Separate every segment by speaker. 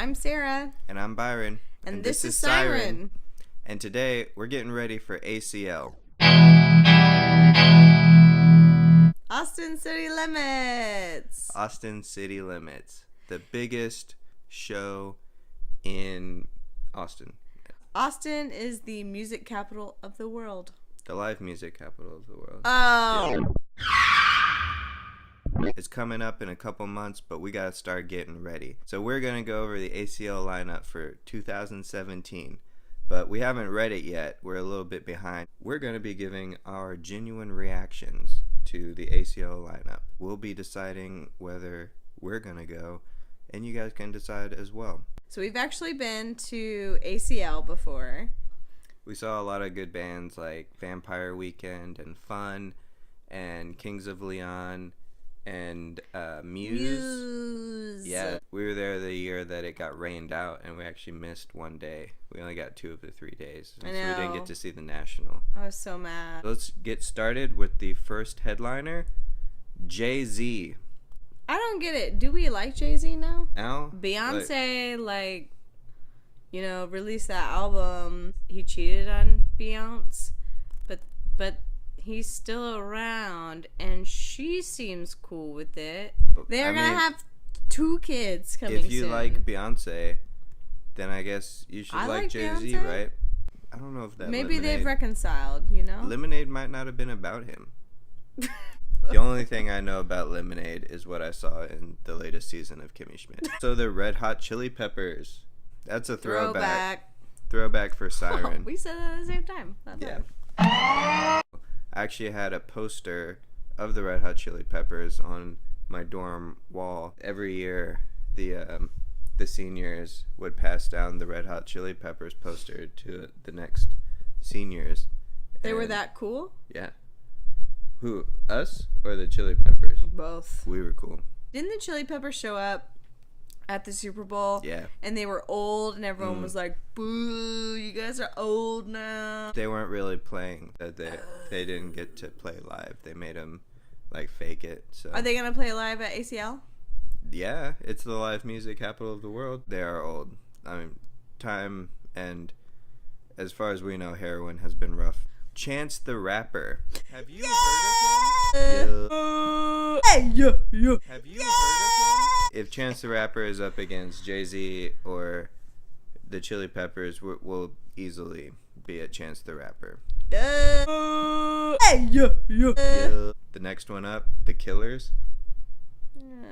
Speaker 1: I'm Sarah.
Speaker 2: And I'm Byron.
Speaker 1: And this is Siren.
Speaker 2: And today we're getting ready for ACL.
Speaker 1: Austin City Limits.
Speaker 2: Austin City Limits. The biggest show in Austin.
Speaker 1: Austin is the music capital of the world.
Speaker 2: The live music capital of the world.
Speaker 1: Oh.
Speaker 2: Yeah. It's coming up in a couple months, but we got to start getting ready. So we're going to go over the ACL lineup for 2017. But we haven't read it yet. We're a little bit behind. We're going to be giving our genuine reactions to the ACL lineup. We'll be deciding whether we're going to go, and you guys can decide as well.
Speaker 1: So we've actually been to ACL before.
Speaker 2: We saw a lot of good bands like Vampire Weekend and Fun and Kings of Leon and Muse. Yeah, we were there the year that it got rained out, and we actually missed one day. We only got 2 of the 3 days, so we didn't get to see the National.
Speaker 1: I was so mad.
Speaker 2: Let's get started with the first headliner, Jay-Z.
Speaker 1: I don't get it. Do we like Jay-Z now?
Speaker 2: Now?
Speaker 1: Beyonce, released that album. He cheated on Beyonce, but he's still around, and she seems cool with it. They're gonna have 2 kids coming soon.
Speaker 2: If you like Beyonce, then I guess you should like Jay-Z,
Speaker 1: Beyonce.
Speaker 2: right? I don't know if that
Speaker 1: Maybe they've reconciled, you know?
Speaker 2: Lemonade might not have been about him. The only thing I know about Lemonade is what I saw in the latest season of Kimmy Schmidt. So the Red Hot Chili Peppers. That's a throwback. Throwback for Siren.
Speaker 1: Oh, we said it at the same time.
Speaker 2: Yeah. I actually had a poster of the Red Hot Chili Peppers on my dorm wall. Every year, the seniors would pass down the Red Hot Chili Peppers poster to the next seniors.
Speaker 1: They were that cool?
Speaker 2: Yeah. Who? Us or the Chili Peppers?
Speaker 1: Both.
Speaker 2: We were cool.
Speaker 1: Didn't the Chili Peppers show up at the Super Bowl?
Speaker 2: Yeah.
Speaker 1: And they were old, and everyone was like, boo, you guys are old now.
Speaker 2: They weren't really playing. They didn't get to play live. They made them, fake it. So.
Speaker 1: Are they going to play live at ACL?
Speaker 2: Yeah, it's the live music capital of the world. They are old. I mean, time and, as far as we know, heroin has been rough. Chance the Rapper. Have you heard of him?
Speaker 1: Hey, yeah.
Speaker 2: Have you heard of him? If Chance the Rapper is up against Jay-Z or the Chili Peppers, we'll easily be at Chance the Rapper.
Speaker 1: Hey, yeah.
Speaker 2: The next one up, The Killers.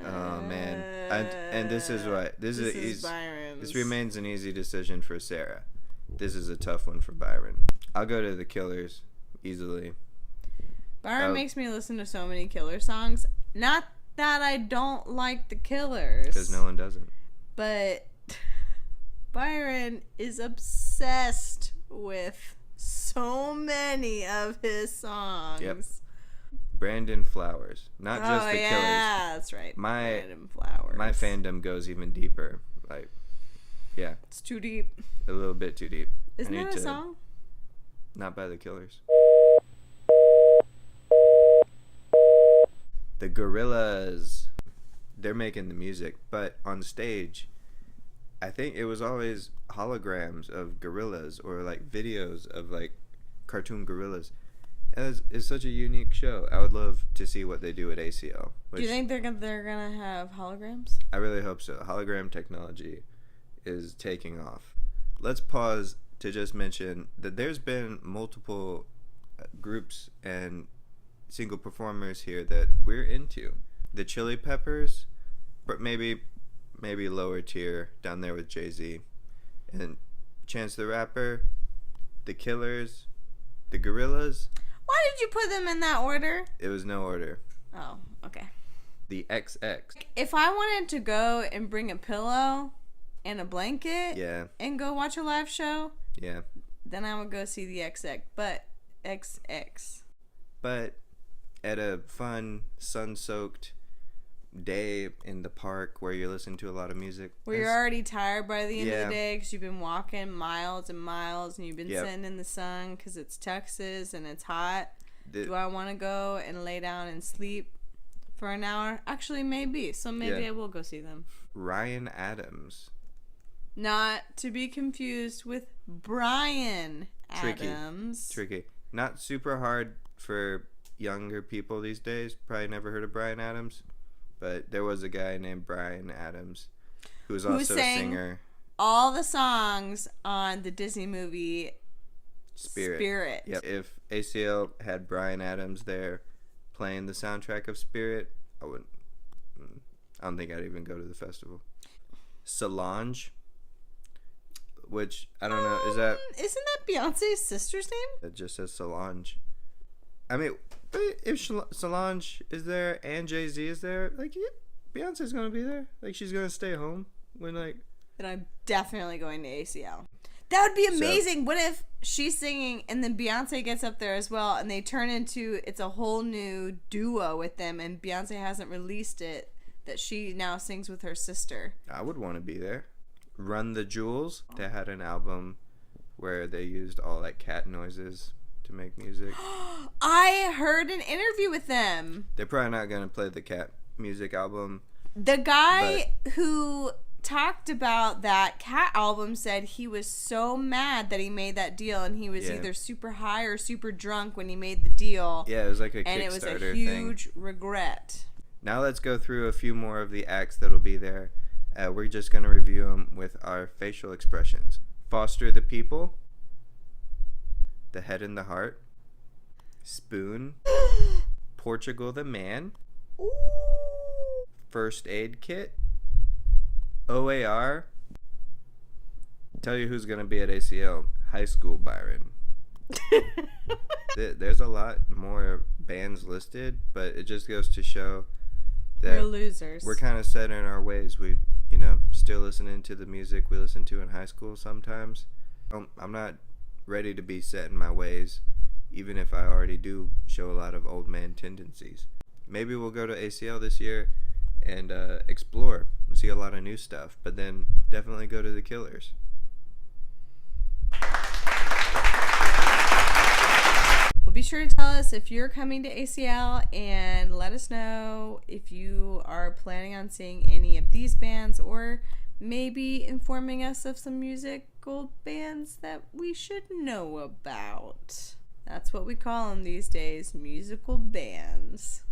Speaker 2: Oh man, and this is what this is Byron's. This remains an easy decision for Sarah. This is a tough one for Byron. I'll go to The Killers easily.
Speaker 1: Byron makes me listen to so many Killer songs. Not that I don't like The Killers,
Speaker 2: because no one doesn't. But
Speaker 1: Byron is obsessed with so many of his songs.
Speaker 2: Yep. Brandon Flowers, not just The Killers.
Speaker 1: Yeah, that's right.
Speaker 2: Brandon
Speaker 1: Flowers.
Speaker 2: My fandom goes even deeper. Yeah.
Speaker 1: It's too deep.
Speaker 2: A little bit too deep.
Speaker 1: Isn't that a song?
Speaker 2: Not by The Killers. The Gorillaz. They're making the music, but on stage, I think it was always holograms of gorillas or videos of cartoon gorillas. It's such a unique show. I would love to see what they do at ACL.
Speaker 1: Do you think they're gonna have holograms?
Speaker 2: I really hope so. Hologram technology is taking off. Let's pause to just mention that there's been multiple groups and single performers here that we're into. The Chili Peppers, but maybe lower tier down there with Jay-Z, and Chance the Rapper, The Killers, The Gorillaz.
Speaker 1: Why did you put them in that order?
Speaker 2: It was no order.
Speaker 1: Oh, okay.
Speaker 2: The XX.
Speaker 1: If I wanted to go and bring a pillow and a blanket, and go watch a live show, then I would go see the XX. But XX.
Speaker 2: But at a fun, sun-soaked day in the park where you're listening to a lot of music,
Speaker 1: where you're already tired by the end of the day because you've been walking miles and miles and you've been sitting in the sun because it's Texas and it's hot. Do I want to go and lay down and sleep for an hour? Actually, maybe. So maybe I will go see them.
Speaker 2: Ryan Adams.
Speaker 1: Not to be confused with Bryan Adams.
Speaker 2: Tricky. Not super hard for younger people these days. Probably never heard of Bryan Adams. But there was a guy named Bryan Adams who was also a singer.
Speaker 1: All the songs on the Disney movie Spirit.
Speaker 2: Yep. If ACL had Bryan Adams there playing the soundtrack of Spirit, I don't think I'd even go to the festival. Solange, which I don't know,
Speaker 1: isn't that Beyonce's sister's name?
Speaker 2: It just says Solange. I mean, but if Solange is there and Jay-Z is there, like, yeah, Beyonce's gonna be there. Like, she's gonna stay home when, like.
Speaker 1: Then I'm definitely going to ACL. That would be amazing. What if she's singing and then Beyonce gets up there as well, and they turn into it's a whole new duo with them, and Beyonce hasn't released it, that she now sings with her sister.
Speaker 2: I would want to be there. Run the Jewels. They had an album where they used all like cat noises to make music.
Speaker 1: I heard an interview with them.
Speaker 2: They're probably not going to play the cat music album.
Speaker 1: The guy who talked about that cat album said he was so mad that he made that deal, and he was either super high or super drunk when he made the deal.
Speaker 2: Yeah, it was like a Kickstarter thing.
Speaker 1: And it was a huge regret.
Speaker 2: Now let's go through a few more of the acts that'll be there. We're just going to review them with our facial expressions. Foster the People, The Head and the Heart, Spoon, Portugal the Man,
Speaker 1: Ooh.
Speaker 2: First Aid Kit, OAR. Tell you who's going to be at ACL. High School Byron. There's a lot more bands listed, but it just goes to show that
Speaker 1: we're losers.
Speaker 2: We're kind of set in our ways. We, still listening to the music we listened to in high school sometimes. I'm not ready to be set in my ways, even if I already do show a lot of old man tendencies. Maybe we'll go to ACL this year and explore and see a lot of new stuff, but then definitely go to the Killers.
Speaker 1: Well, be sure to tell us if you're coming to ACL, and let us know if you are planning on seeing any of these bands, or maybe informing us of some musical bands that we should know about. That's what we call them these days, musical bands.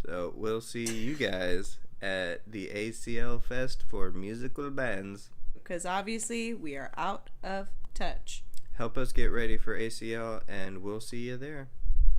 Speaker 2: So we'll see you guys at the ACL Fest for musical bands.
Speaker 1: Because obviously we are out of touch.
Speaker 2: Help us get ready for ACL, and we'll see you there.